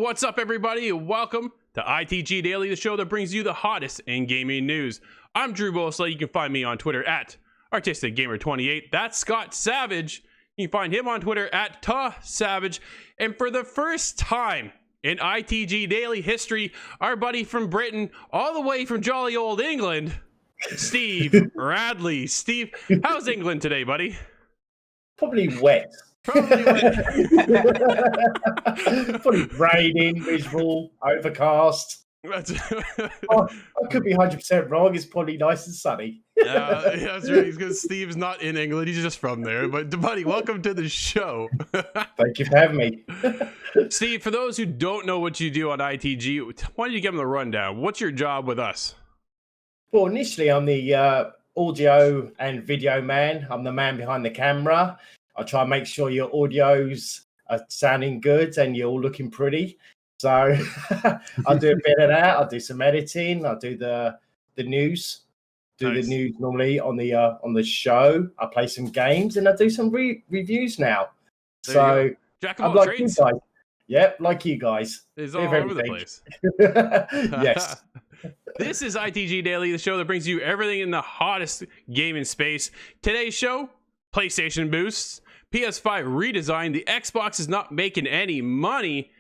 What's up, everybody? Welcome to ITG Daily, the show that brings you the hottest in gaming news. I'm Drew Bosley. You can find me on Twitter at ArtisticGamer28. That's Scott Savage. You can find him on Twitter at TaSavage. And for the first time in ITG Daily history, our buddy from Britain, all the way from jolly old England, Steve Radley. Steve, how's England today, buddy? Probably wet. Probably wet. Probably raining, miserable, overcast. I could be 100% wrong. It's probably nice and sunny. Yeah, that's right. Because Steve's not in England. He's just from there. But, buddy, welcome to the show. Thank you for having me. Steve, for those who don't know what you do on ITG, why don't you give them the rundown? What's your job with us? Well, initially, I'm the audio and video man. I'm the man behind the camera. I try and make sure your audios are sounding good and you're all looking pretty. So I'll do a bit of that. I'll do some editing. I'll do the news. The news normally on the show. I play some games and I do some reviews now. So Jack I'm of all like trades. you guys. Yep, like you guys. It's all over the place. Yes. This is ITG Daily, the show that brings you everything in the hottest gaming space. Today's show, PlayStation boosts, PS5 redesign, the Xbox is not making any money,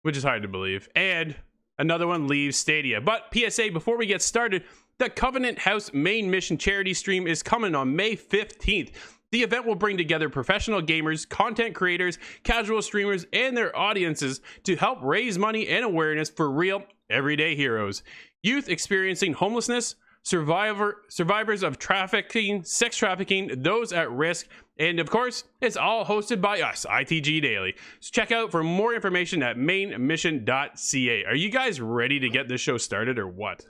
which is hard to believe, and another one leaves Stadia. But PSA, before we get started, the Covenant House main mission charity stream is coming on May 15th. The event will bring together professional gamers, content creators, casual streamers, and their audiences to help raise money and awareness for real, everyday heroes. Youth experiencing homelessness, survivors of trafficking, sex trafficking, those at risk, and of course, it's all hosted by us, ITG Daily. So check out for more information at mainmission.ca. Are you guys ready to get this show started or what?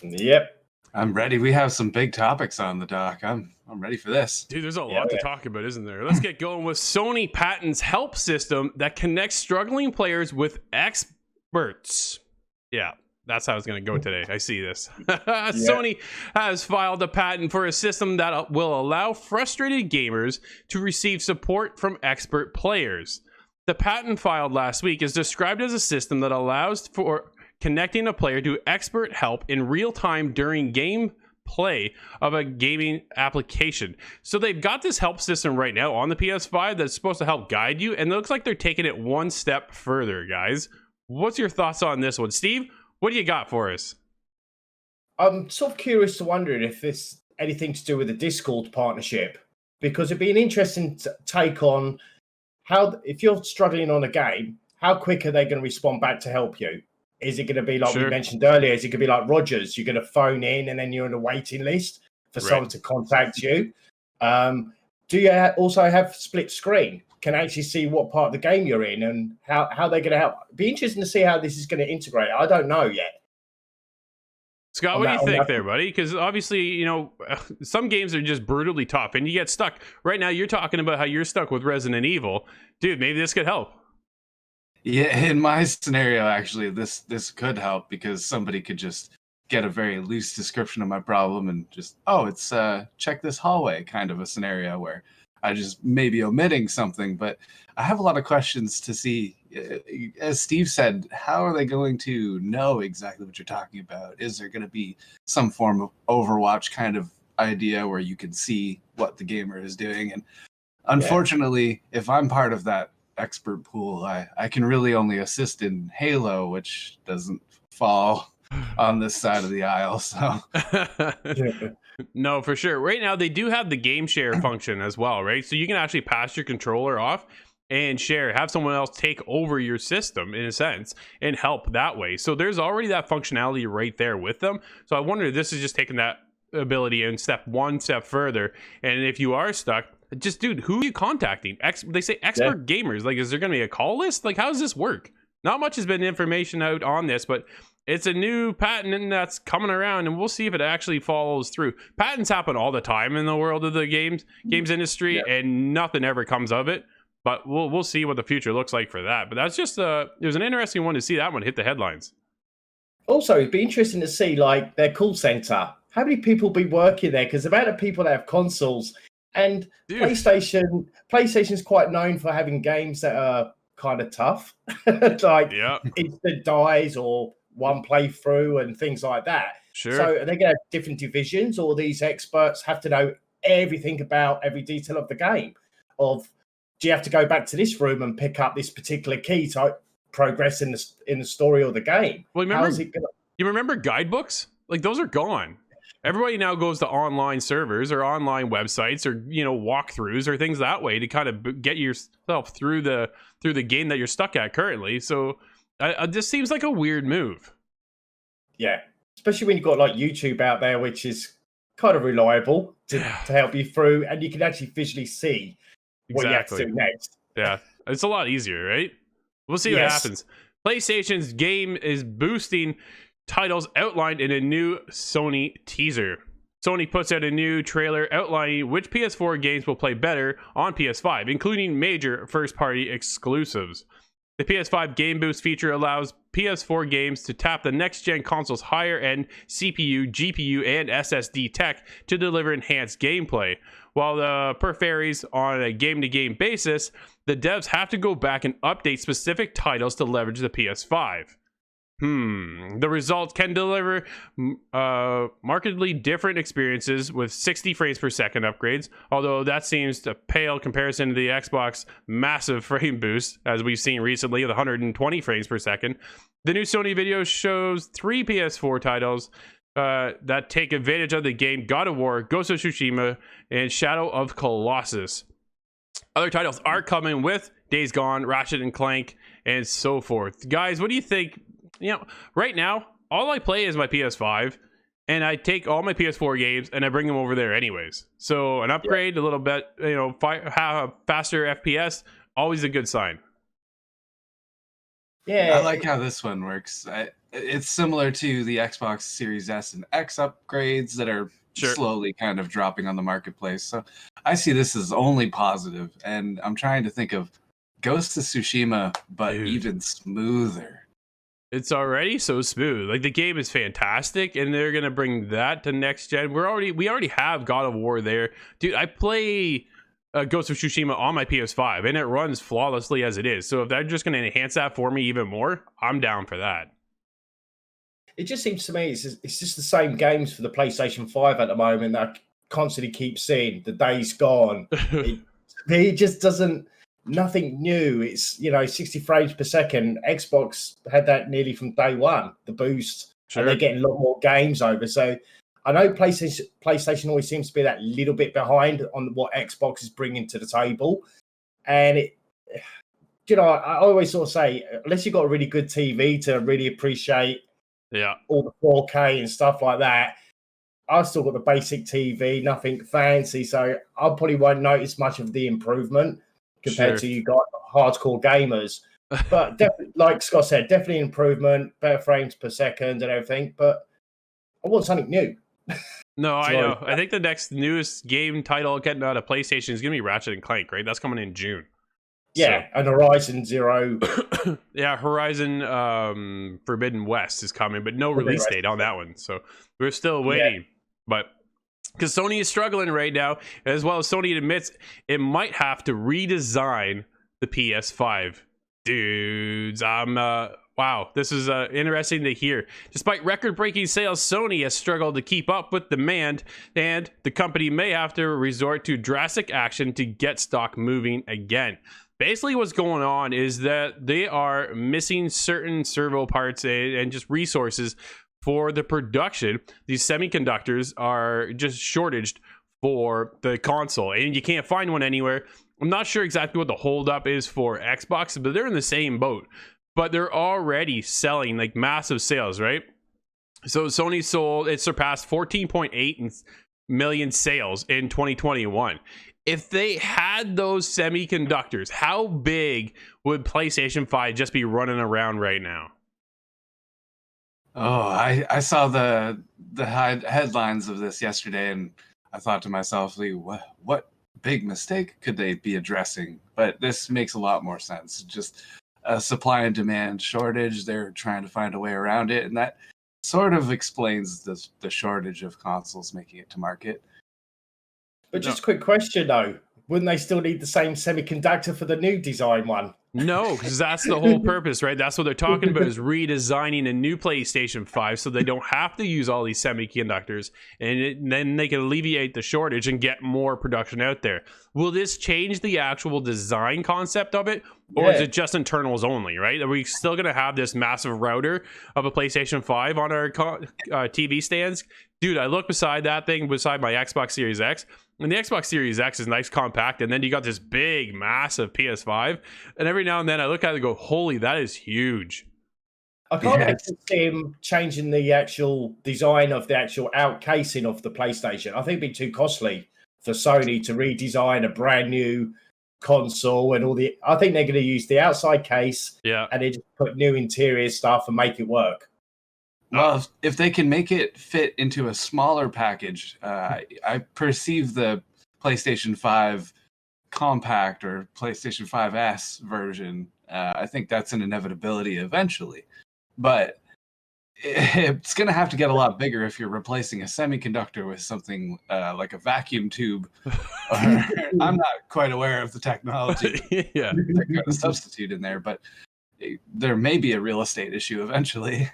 Yep. I'm ready. We have some big topics on the dock. I'm ready for this. Dude, there's a lot to talk about, isn't there? Let's get going with Sony patents help system that connects struggling players with experts. Yeah. That's how it's going to go today. I see this. Sony has filed a patent for a system that will allow frustrated gamers to receive support from expert players. The patent filed last week is described as a system that allows for connecting a player to expert help in real time during game play of a gaming application. So they've got this help system right now on the PS5 that's supposed to help guide you, and it looks like they're taking it one step further, guys. What's your thoughts on this one? Steve, what do you got for us? I'm sort of curious to wondering if this anything to do with the Discord partnership, because it'd be an interesting take on how, if you're struggling on a game, how quick are they going to respond back to help you? Is it going to be like we mentioned earlier? Is it going to be like Rogers? You're going to phone in and then you're on a waiting list for someone to contact you. Do you also have split screen? Can actually see what part of the game you're in and how they're going to help. Be interesting to see how this is going to integrate. I don't know yet. Scott, what do you think there, buddy? Because obviously, you know, some games are just brutally tough and you get stuck. Right now, you're talking about how you're stuck with Resident Evil. Dude, maybe this could help. Yeah, in my scenario, actually, this could help because somebody could just get a very loose description of my problem and just, it's check this hallway kind of a scenario where I just may be omitting something, but I have a lot of questions to see. As Steve said, how are they going to know exactly what you're talking about? Is there going to be some form of Overwatch kind of idea where you can see what the gamer is doing? And unfortunately, if I'm part of that expert pool, I can really only assist in Halo, which doesn't fall on this side of the aisle. So no, for sure. Right now they do have the game share function as well, right? So you can actually pass your controller off and have someone else take over your system in a sense and help that way. So there's already that functionality right there with them. So I wonder if this is just taking that ability and one step further. And if you are stuck, just dude, who are you contacting? They say expert gamers. Like, is there going to be a call list? Like, how does this work? Not much has been information out on this, but it's a new patent that's coming around, and we'll see if it actually follows through. Patents happen all the time in the world of the games industry, and nothing ever comes of it. But we'll see what the future looks like for that. But that's just it was an interesting one to see that one hit the headlines. Also, it'd be interesting to see like their call center. How many people be working there? Because the amount of people that have consoles and PlayStation's quite known for having games that are kind of tough, like Yeah, instant dies or one playthrough and things like that. sure. So are they going to have different divisions, or these experts have to know everything about every detail of the game? Of do you have to go back to this room and pick up this particular key to progress in the story or the game? Well, How's it going to? you remember guidebooks? Like those are gone. Everybody now goes to online servers or online websites or walkthroughs or things that way to kind of get yourself through the game that you're stuck at currently. So this seems like a weird move. Yeah, especially when you've got like YouTube out there, which is kind of reliable to help you through, and you can actually visually see what you have to do next. Yeah, it's a lot easier, right? We'll see what happens. PlayStation's game is boosting titles outlined in a new Sony teaser. Sony puts out a new trailer outlining which PS4 games will play better on PS5, including major first-party exclusives. The PS5 Game Boost feature allows PS4 games to tap the next-gen console's higher-end CPU, GPU, and SSD tech to deliver enhanced gameplay. While the perf varies on a game-to-game basis, the devs have to go back and update specific titles to leverage the PS5. The results can deliver markedly different experiences with 60 frames per second upgrades, although that seems to pale comparison to the Xbox massive frame boost, as we've seen recently with 120 frames per second. The new Sony video shows 3 PS4 titles that take advantage of the game God of War, Ghost of Tsushima, and Shadow of Colossus. Other titles are coming with Days Gone, Ratchet and Clank, and so forth. Guys, what do you think? Right now, all I play is my PS5, and I take all my PS4 games and I bring them over there anyways. So an upgrade, a little bit, faster FPS, always a good sign. Yeah, I like how this one works. It's similar to the Xbox Series S and X upgrades that are slowly kind of dropping on the marketplace. So I see this as only positive, and I'm trying to think of Ghost of Tsushima, but even smoother. It's already so smooth. Like the game is fantastic, and they're gonna bring that to next gen. We already have God of War there, dude. I play Ghost of Tsushima on my PS5, and it runs flawlessly as it is. So if they're just gonna enhance that for me even more, I'm down for that. It just seems to me it's just the same games for the PlayStation 5 at the moment that I constantly keep seeing. The Days Gone. it just doesn't. Nothing new. It's 60 frames per second. Xbox had that nearly from day one, the boost, and they're getting a lot more games over. So I know PlayStation always seems to be that little bit behind on what Xbox is bringing to the table, and I always sort of say, unless you've got a really good TV to really appreciate all the 4K and stuff like that, I've still got the basic TV, nothing fancy, so I probably won't notice much of the improvement compared to you guys, hardcore gamers. But definitely, like Scott said, definitely improvement, better frames per second and everything. But I want something new. No, I know. I think the next newest game title getting out of PlayStation is going to be Ratchet and Clank, right? That's coming in June. Yeah, and Horizon Zero. Yeah, Horizon Forbidden West is coming, but no release date on that one. So we're still waiting. But because Sony is struggling right now, as well as Sony admits it might have to redesign the PS5. Dudes, wow, this is interesting to hear. Despite record-breaking sales, Sony has struggled to keep up with demand, and the company may have to resort to drastic action to get stock moving again. Basically, what's going on is that they are missing certain servo parts and just resources for the production. These semiconductors are just shortaged for the console, and you can't find one anywhere. I'm not sure exactly what the holdup is for Xbox, but they're in the same boat. But they're already selling like massive sales, right? So Sony surpassed 14.8 million sales in 2021. If they had those semiconductors, how big would PlayStation 5 just be running around right now? Oh, I saw the headlines of this yesterday, and I thought to myself, what big mistake could they be addressing? But this makes a lot more sense. Just a supply and demand shortage. They're trying to find a way around it, and that sort of explains the shortage of consoles making it to market. But just a quick question though, wouldn't they still need the same semiconductor for the new design one? No, because that's the whole purpose, right? That's what they're talking about, is redesigning a new PlayStation 5 so they don't have to use all these semiconductors, and then they can alleviate the shortage and get more production out there. Will this change the actual design concept of it, or is it just internals only, right? Are we still going to have this massive router of a PlayStation 5 on our TV stands? Dude, I look beside that thing, beside my Xbox Series X, and the Xbox Series X is nice, compact, and then you got this big, massive PS5, and every now and then I look at it and go, holy, that is huge. I can't actually see him changing the actual design of the actual out casing of the PlayStation. I think it'd be too costly for Sony to redesign a brand new console and all the... I think they're going to use the outside case and then just put new interior stuff and make it work. Well, if they can make it fit into a smaller package, I perceive the PlayStation 5 Compact or PlayStation 5S version. I think that's an inevitability eventually. But it's going to have to get a lot bigger if you're replacing a semiconductor with something like a vacuum tube. I'm not quite aware of the technology. They're going to substitute in there, but there may be a real estate issue eventually.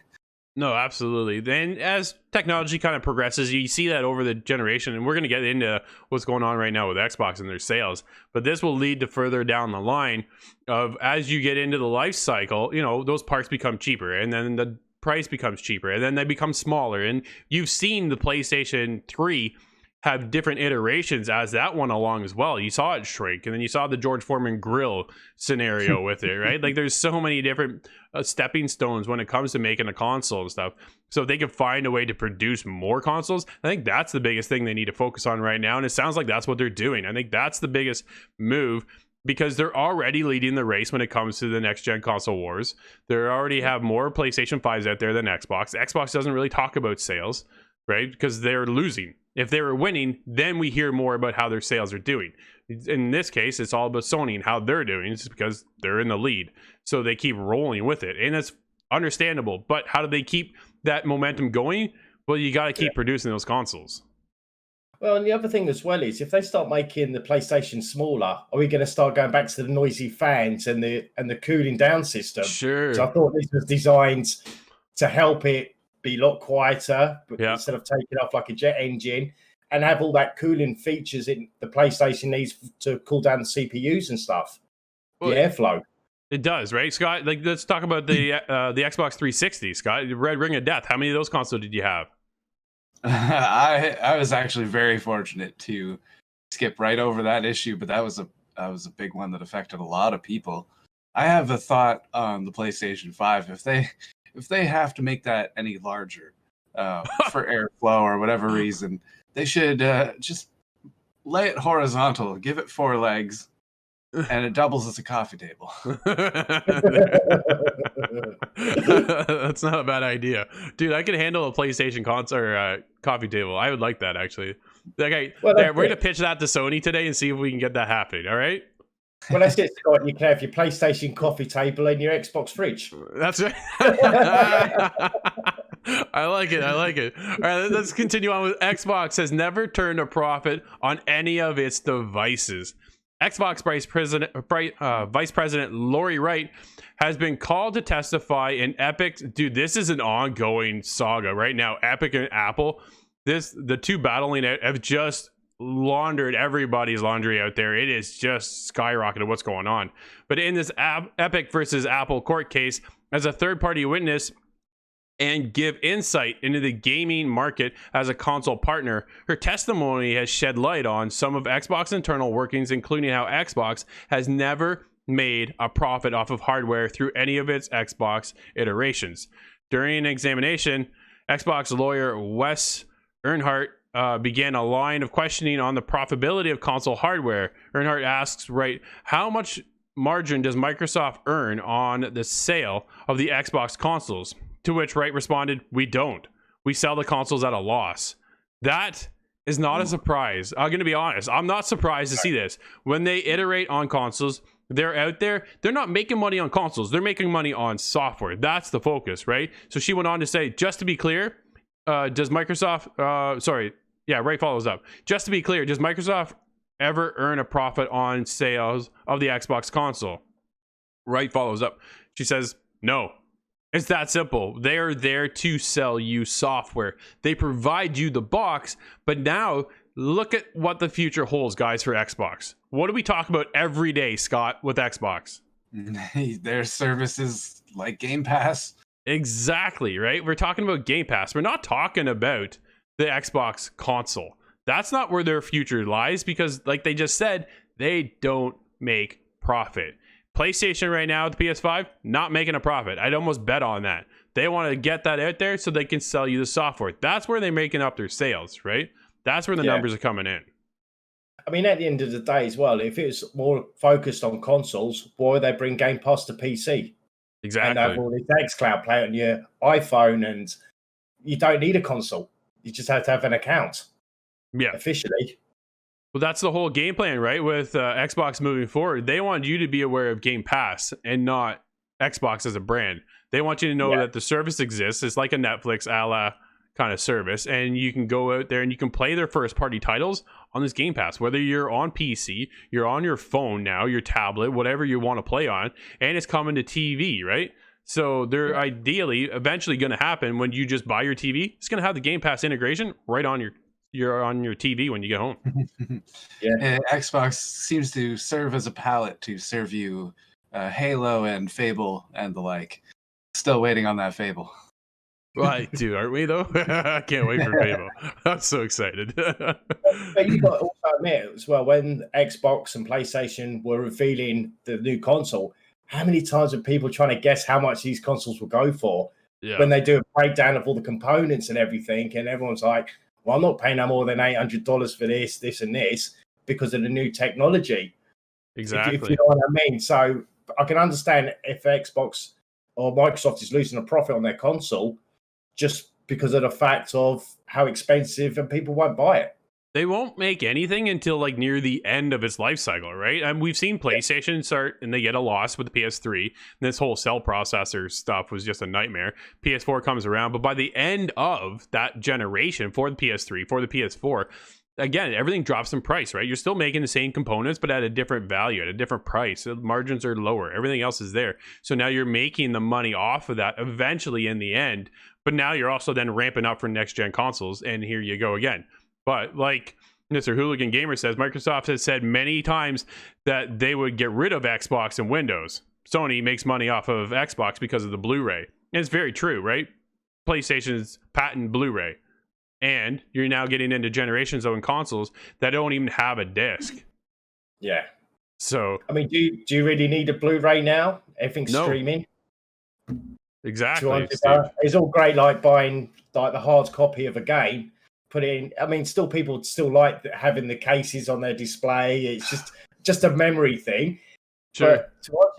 No, absolutely. Then as technology kind of progresses, you see that over the generation, and we're going to get into what's going on right now with Xbox and their sales. But this will lead to further down the line of, as you get into the life cycle, you know, those parts become cheaper, and then the price becomes cheaper, and then they become smaller. And you've seen the PlayStation 3 have different iterations as that went along as well. You saw it shrink, and then you saw the George Foreman grill scenario with it, right? Like, there's so many different stepping stones when it comes to making a console and stuff. So if they can find a way to produce more consoles, I think that's the biggest thing they need to focus on right now. And it sounds like that's what they're doing. I think that's the biggest move, because they're already leading the race when it comes to the next gen console wars. They already have more PlayStation 5s out there than Xbox. Xbox doesn't really talk about sales, right? Because they're losing. If they were winning, then we hear more about how their sales are doing. In this case, it's all about Sony and how they're doing. It's because they're in the lead. So they keep rolling with it. And it's understandable. But how do they keep that momentum going? Well, you got to keep producing those consoles. Well, and the other thing as well is, if they start making the PlayStation smaller, are we going to start going back to the noisy fans and the cooling down system? Sure. So I thought this was designed to help it be a lot quieter, but instead of taking off like a jet engine, and have all that cooling features in the PlayStation needs to cool down the CPUs and stuff. Well, the airflow. It does, right, Scott? Like, let's talk about the Xbox 360, Scott. Red Ring of Death. How many of those consoles did you have? I was actually very fortunate to skip right over that issue, but that was a big one that affected a lot of people. I have a thought on the PlayStation 5. If they have to make that any larger for airflow or whatever reason, they should just lay it horizontal, give it 4 legs, and it doubles as a coffee table. That's not a bad idea, dude. I can handle a PlayStation console or coffee table. I would like that, actually. Okay, we're gonna pitch that to Sony today and see if we can get that happening. All right. Well, that's it, Scott. You can have your PlayStation coffee table and your Xbox fridge. That's right. I like it. All right, let's continue on with Xbox has never turned a profit on any of its devices. Xbox Vice President Lori Wright has been called to testify in Epic. Dude, this is an ongoing saga right now. Epic and Apple, the two battling out have just laundered everybody's laundry out there. It is just skyrocketed what's going on. But in this Epic versus Apple court case, as a third-party witness and give insight into the gaming market as a console partner, her testimony has shed light on some of Xbox internal workings, including how Xbox has never made a profit off of hardware through any of its Xbox iterations. During an examination, Xbox lawyer Wes Earnhardt began a line of questioning on the profitability of console hardware. Earnhardt asks, right, how much margin does Microsoft earn on the sale of the Xbox consoles? To which Wright responded, we don't. We sell the consoles at a loss. That is not a surprise. I'm going to be honest. I'm not surprised to see this. When they iterate on consoles, they're out there. They're not making money on consoles. They're making money on software. That's the focus, right? So she went on to say, just to be clear, does Microsoft, Wright follows up. Just to be clear, does Microsoft ever earn a profit on sales of the Xbox console? Wright follows up. She says, no. It's that simple. They're there to sell you software. They provide you the box, but now look at what the future holds, guys, for Xbox. What do we talk about every day, Scott, with Xbox? Their services like Game Pass. Exactly, right? We're talking about Game Pass. We're not talking about the Xbox console. That's not where their future lies because, like they just said, they don't make profit. PlayStation right now, the PS5, not making a profit. I'd almost bet on that. They want to get that out there so they can sell you the software. That's where they're making up their sales, right? That's where the numbers are coming in. I mean, at the end of the day as well, if it's more focused on consoles, why would they bring Game Pass to PC? Exactly. And have all this xCloud play on your iPhone, and you don't need a console. You just have to have an account. Yeah. Officially. Well, that's the whole game plan, right? With Xbox moving forward, they want you to be aware of Game Pass and not Xbox as a brand. They want you to know that the service exists. It's like a Netflix a la kind of service, and you can go out there and you can play their first party titles on this Game Pass, whether you're on PC, you're on your phone now, your tablet, whatever you want to play on, and it's coming to TV, right? So they're ideally eventually going to happen when you just buy your TV. It's going to have the Game Pass integration right on you're on your TV when you get home. Xbox seems to serve as a palette to serve you Halo and Fable and the like. Still waiting on that Fable. Right, dude, aren't we though? I can't wait for Fable. I'm so excited. But you got to also admit as well, when Xbox and PlayStation were revealing the new console, how many times are people trying to guess how much these consoles will go for? Yeah. When they do a breakdown of all the components and everything, and everyone's like, well, I'm not paying no more than $800 for this, and this because of the new technology. Exactly. If you know what I mean. So I can understand if Xbox or Microsoft is losing a profit on their console just because of the fact of how expensive and people won't buy it. They won't make anything until like near the end of its life cycle, right? And we've seen PlayStation start and they get a loss with the PS3. And this whole cell processor stuff was just a nightmare. PS4 comes around, but by the end of that generation for the PS3, for the PS4, again, everything drops in price, right? You're still making the same components, but at a different value, at a different price. The margins are lower. Everything else is there. So now you're making the money off of that eventually in the end. But now you're also then ramping up for next-gen consoles. And here you go again. But like Mr. Hooligan Gamer says, Microsoft has said many times that they would get rid of Xbox and Windows. Sony makes money off of Xbox because of the Blu-ray. And it's very true, right? PlayStation's patent Blu-ray. And you're now getting into generations of consoles that don't even have a disc. Yeah. So, I mean, do you really need a Blu-ray now? Everything's streaming. Exactly. It's all great, like buying like the hard copy of a game. Put in. I mean, still people still like having the cases on their display. It's just a memory thing. Sure. But to watch,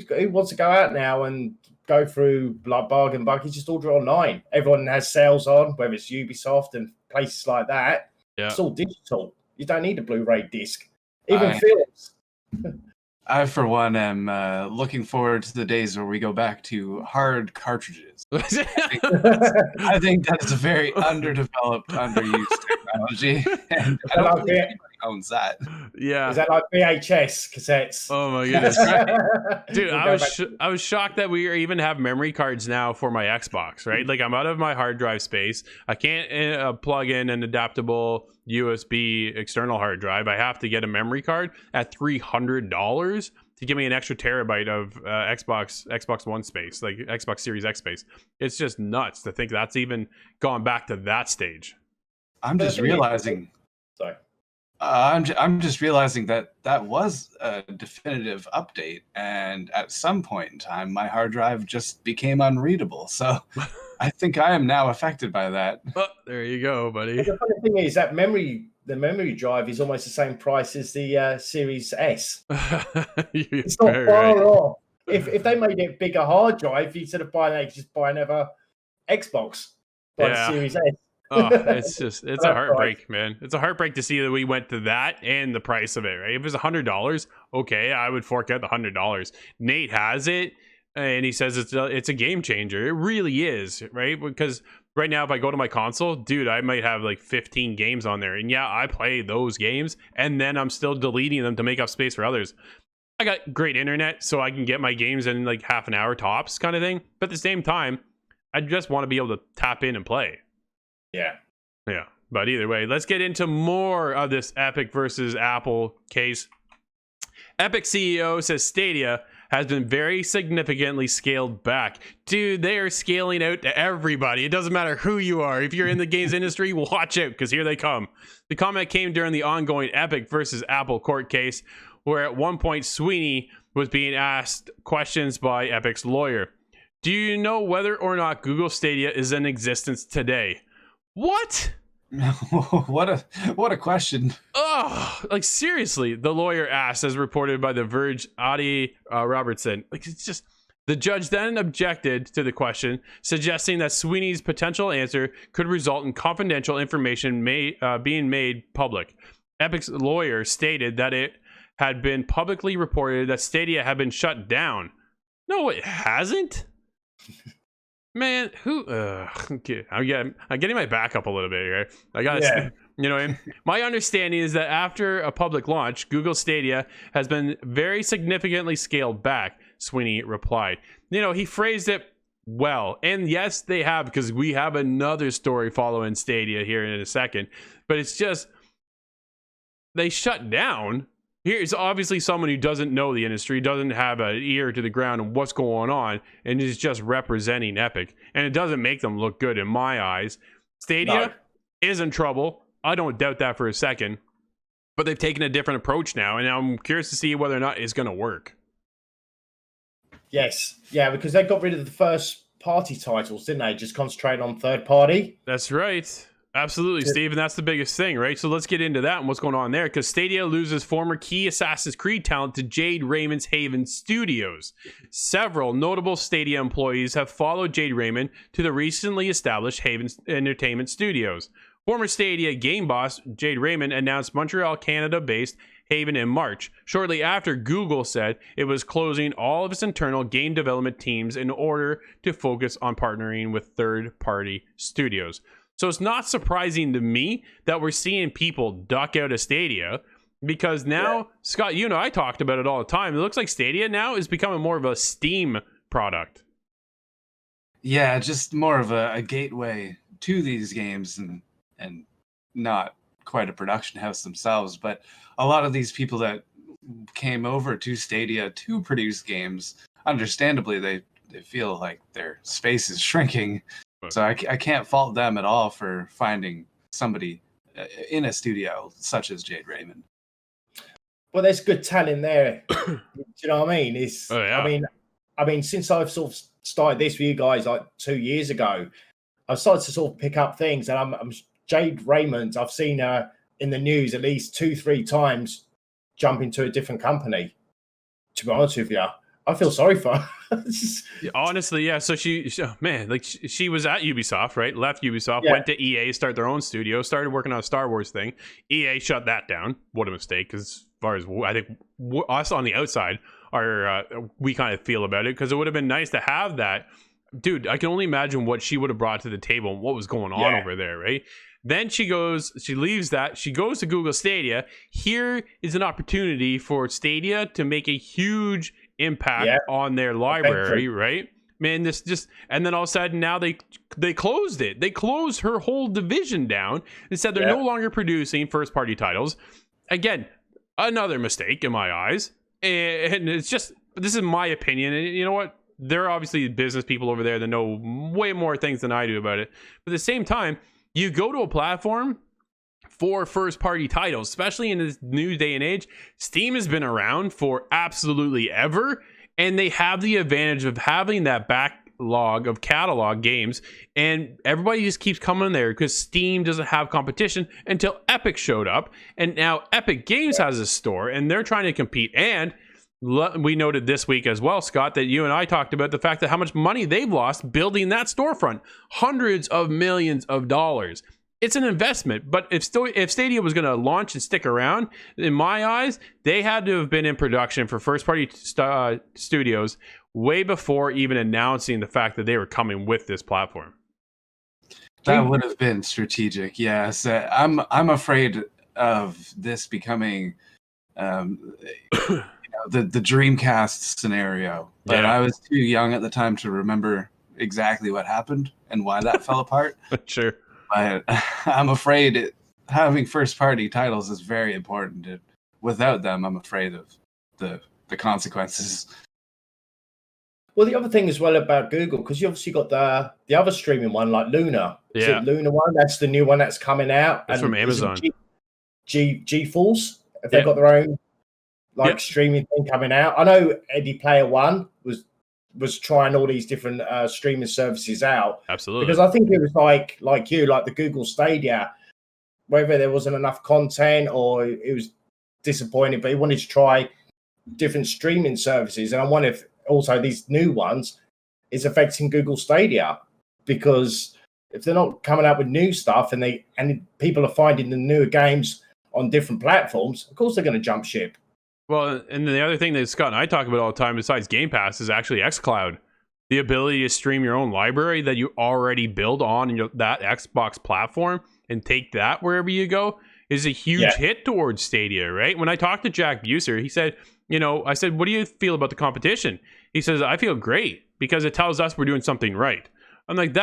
who wants to go out now and go through like bargain buckets? Just order online. Everyone has sales on, whether it's Ubisoft and places like that. Yeah. It's all digital. You don't need a Blu-ray disc, even films. I, for one, am looking forward to the days where we go back to hard cartridges. I think that's a very underdeveloped, underused technology, and I don't think anybody owns that. Yeah. Is that like VHS cassettes? Oh my goodness. Dude, I was shocked that we even have memory cards now for my Xbox, right? Like I'm out of my hard drive space. I can't plug in an adaptable USB external hard drive. I have to get a memory card at $300 to give me an extra terabyte of Xbox One space, like Xbox Series X space. It's just nuts to think that's even gone back to that stage. I'm just realizing. Sorry. I'm just realizing that was a definitive update, and at some point in time, my hard drive just became unreadable. So I think I am now affected by that. Oh, there you go, buddy. But the funny thing is that the memory drive is almost the same price as the Series S. It's not far off. If they made it bigger hard drive, instead of buying that, you just buy another Xbox, the Series S. Oh, it's a heartbreak, man. It's a heartbreak to see that we went to that and the price of it, right? If it was $100, okay, I would fork out the $100. Nate has it, and he says it's a game changer. It really is, right? Because Right now, if I go to my console, dude, I might have like 15 games on there. And yeah, I play those games, and then I'm still deleting them to make up space for others. I got great internet, so I can get my games in like half an hour tops kind of thing. But at the same time, I just want to be able to tap in and play. Yeah. Yeah. But either way, let's get into more of this Epic versus Apple case. Epic CEO says Stadia has been very significantly scaled back. Dude, they are scaling out to everybody. It doesn't matter who you are. If you're in the games industry, watch out, because here they come. The comment came during the ongoing Epic versus Apple court case, where at one point Sweeney was being asked questions by Epic's lawyer. Do you know whether or not Google Stadia is in existence today? What? what a question. Oh, like seriously, the lawyer asked, as reported by The Verge, Adi Robertson. Like, it's just, the judge then objected to the question, suggesting that Sweeney's potential answer could result in confidential information being made public. Epic's lawyer stated that it had been publicly reported that Stadia had been shut down. No, it hasn't. Man, who? Okay. I'm getting my back up a little bit here. I gotta, you know, my understanding is that after a public launch, Google Stadia has been very significantly scaled back. Sweeney replied. You know, he phrased it well, and yes, they have, because we have another story following Stadia here in a second. But it's just, they shut down. Here's obviously someone who doesn't know the industry, doesn't have an ear to the ground of what's going on, and is just representing Epic. And it doesn't make them look good in my eyes. Stadia is in trouble. I don't doubt that for a second. But they've taken a different approach now, and I'm curious to see whether or not it's going to work. Yes. Yeah, because they got rid of the first-party titles, didn't they? Just concentrate on third-party. That's right. Absolutely, Steve, and that's the biggest thing, right? So let's get into that and what's going on there, because Stadia loses former key Assassin's Creed talent to Jade Raymond's Haven Studios. Several notable Stadia employees have followed Jade Raymond to the recently established Haven Entertainment Studios. Former Stadia game boss Jade Raymond announced Montreal, Canada-based Haven in March, shortly after Google said it was closing all of its internal game development teams in order to focus on partnering with third-party studios. So it's not surprising to me that we're seeing people duck out of Stadia, because now, Scott, you know, I talked about it all the time. It looks like Stadia now is becoming more of a Steam product. Yeah, just more of a gateway to these games, and not quite a production house themselves. But a lot of these people that came over to Stadia to produce games, understandably, they feel like their space is shrinking. So I can't fault them at all for finding somebody in a studio such as Jade Raymond. Well, there's good talent there. Do you know what I mean? It's, I mean, since I've sort of started this with you guys like 2 years ago, I've started to sort of pick up things, and I'm Jade Raymond. I've seen her in the news at least 2-3 times jump into a different company. To be honest with you, I feel sorry for her. Honestly, yeah. So she was at Ubisoft, right? Left Ubisoft, went to EA, started their own studio, started working on a Star Wars thing. EA shut that down. What a mistake! Because as far as I think us on the outside we kind of feel about it, because it would have been nice to have that. Dude, I can only imagine what she would have brought to the table and what was going on over there, right? Then she leaves that, she goes to Google Stadia. Here is an opportunity for Stadia to make a huge impact on their library, right? Man, this just, and then all of a sudden now they closed it. They closed her whole division down and said they're no longer producing first party titles. Again, another mistake in my eyes. And it's just, this is my opinion. And you know what? There are obviously business people over there that know way more things than I do about it. But at the same time, you go to a platform for first party titles, especially in this new day and age. Steam has been around for absolutely ever, and they have the advantage of having that backlog of catalog games, and everybody just keeps coming there because Steam doesn't have competition until Epic showed up, and now Epic Games has a store, and they're trying to compete. And we noted this week as well, Scott, that you and I talked about the fact that how much money they've lost building that storefront, hundreds of millions of dollars. It's an investment, but if Stadia was going to launch and stick around, in my eyes, they had to have been in production for first-party studios way before even announcing the fact that they were coming with this platform. That would have been strategic. Yes, I'm afraid of this becoming the Dreamcast scenario. But Yeah. I was too young at the time to remember exactly what happened and why that fell apart. Sure. But I'm afraid having first party titles is very important. Without them, I'm afraid of the consequences. Well, the other thing as well about Google, because you obviously got the other streaming one like Luna. Is Yeah. it Luna one? That's the new one that's coming out. That's from Amazon. G-Force, have they got their own streaming thing coming out? I know Eddie Player One was trying all these different streaming services out. Absolutely. Because I think it was like the Google Stadia, whether there wasn't enough content or it was disappointed, but he wanted to try different streaming services. And I wonder if also these new ones is affecting Google Stadia, because if they're not coming out with new stuff and people are finding the newer games on different platforms, of course they're going to jump ship. Well, and the other thing that Scott and I talk about all the time besides Game Pass is actually xCloud. The ability to stream your own library that you already build on that Xbox platform and take that wherever you go is a huge hit towards Stadia, right? When I talked to Jack Buser, he said, I said, what do you feel about the competition? He says, I feel great because it tells us we're doing something right. I'm like,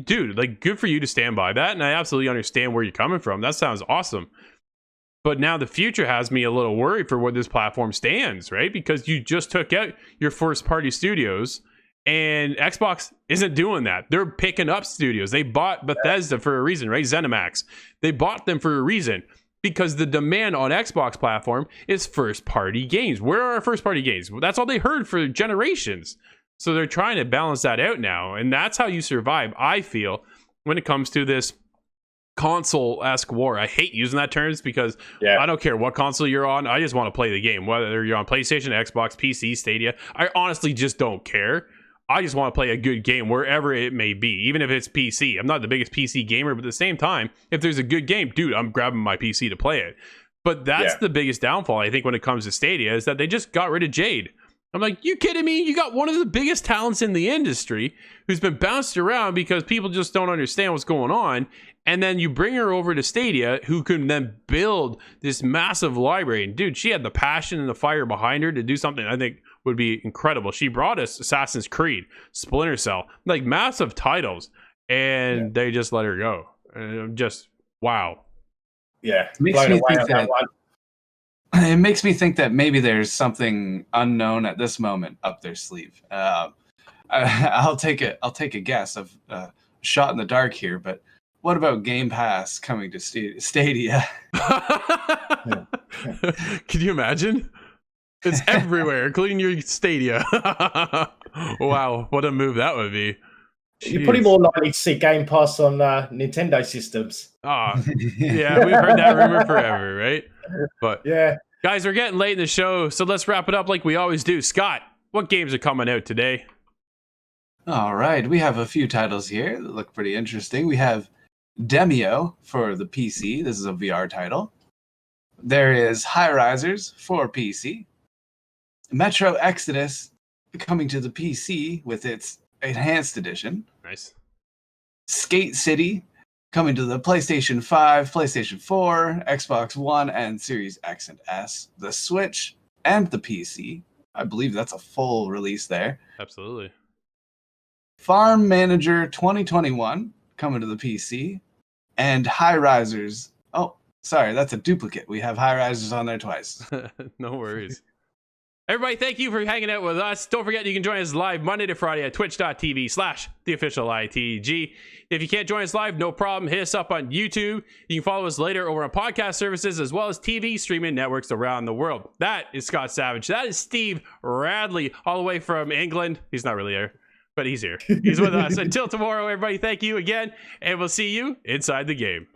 dude, like, good for you to stand by that. And I absolutely understand where you're coming from. That sounds awesome. But now the future has me a little worried for where this platform stands, right? Because you just took out your first party studios and Xbox isn't doing that. They're picking up studios. They bought Bethesda for a reason, right? ZeniMax. They bought them for a reason because the demand on Xbox platform is first party games. Where are our first party games? Well, that's all they heard for generations. So they're trying to balance that out now. And that's how you survive, I feel, when it comes to this console-esque war. I hate using that terms because I don't care what console you're on. I just want to play the game, whether you're on PlayStation, Xbox, PC, Stadia. I honestly just don't care. I just want to play a good game wherever it may be, even if it's PC. I'm not the biggest PC gamer, but at the same time, if there's a good game, dude, I'm grabbing my PC to play it. But that's the biggest downfall, I think, when it comes to Stadia, is that they just got rid of Jade. I'm like, you kidding me? You got one of the biggest talents in the industry who's been bounced around because people just don't understand what's going on. And then you bring her over to Stadia, who can then build this massive library. And dude, she had the passion and the fire behind her to do something I think would be incredible. She brought us Assassin's Creed, Splinter Cell, like massive titles, and they just let her go. Just wow. Yeah, it makes me think that maybe there's something unknown at this moment up their sleeve. I'll take a guess of a shot in the dark here, but what about Game Pass coming to Stadia? Can you imagine? It's everywhere, including your Stadia. Wow, what a move that would be. Jeez. You're probably more likely to see Game Pass on Nintendo systems. Yeah, we've heard that rumor forever, right? But yeah, guys, we're getting late in the show, so let's wrap it up like we always do. Scott, what games are coming out today? All right, we have a few titles here that look pretty interesting. We have Demio for the PC. This is a VR title. There is High Risers for PC. Metro Exodus coming to the PC with its Enhanced Edition. Nice. Skate City coming to the PlayStation 5, PlayStation 4, Xbox One, and Series X and S, the Switch, and the PC. I believe that's a full release there. Absolutely. Farm Manager 2021 coming to the PC, and High Risers. Oh, sorry, that's a duplicate. We have High Risers on there twice. No worries. Everybody, thank you for hanging out with us. Don't forget you can join us live Monday to Friday at twitch.tv/theofficialitg. If you can't join us live, no problem. Hit us up on YouTube. You can follow us later over on podcast services as well as TV streaming networks around the world. That is Scott Savage. That is Steve Radley, all the way from England. He's not really here, but he's here. He's with us. Until tomorrow, everybody, thank you again, and we'll see you inside the game.